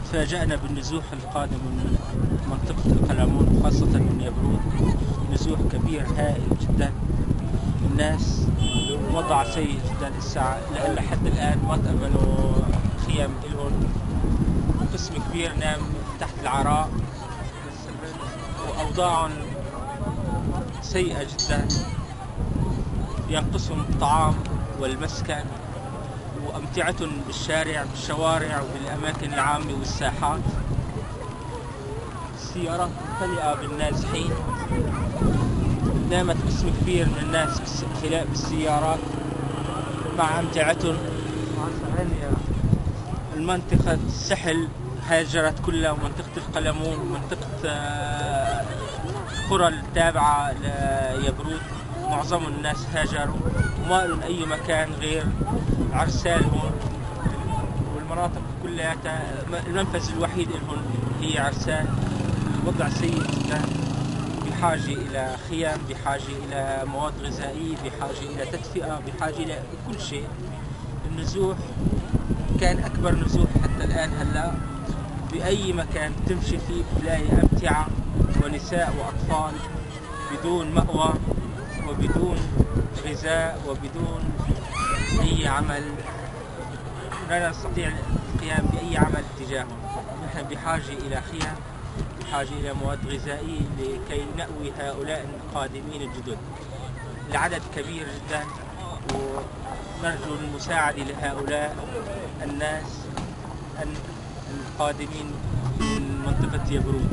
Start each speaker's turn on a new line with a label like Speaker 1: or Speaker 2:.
Speaker 1: تفاجأنا بالنزوح القادم من منطقة القلمون وخاصة من يبرود. نزوح كبير هائل جدا. الناس وضع سيء جدا. الساعة لحد الآن ما تأمنوا خيام إلهم. قسم كبير نام تحت العراء وأوضاع سيئة جدا. ينقصهم الطعام والمسكن وأمتعة بالشوارع وبالأماكن العامة والساحات. السيارات ممتلئة بالنازحين. نامت قسم كبير من الناس بالسيارات مع أمتعتهم. المنطقة السحل هاجرت كلها، ومنطقة القلمون ومنطقة قرى التابعة ليبرود معظم الناس هاجروا وما لهم أي مكان غير عرسال هون. والمناطق كلها المنفذ الوحيد لهم هي عرسال. الوضع سيء جدا، بحاجة إلى خيام، بحاجة إلى مواد غذائية، بحاجة إلى تدفئة، بحاجة إلى كل شيء. النزوح كان أكبر نزوح حتى الآن. هلا بأي مكان تمشي فيه بتلاقي أمتعة ونساء وأطفال بدون مأوى وبدون غذاء وبدون أي عمل. لا نستطيع القيام بأي عمل تجاههم. نحن بحاجة إلى خيام، بحاجة إلى مواد غذائية لكي نأوي هؤلاء القادمين الجدد. العدد كبير جدا، ونرجو المساعدة لهؤلاء الناس القادمين من منطقة يبرود.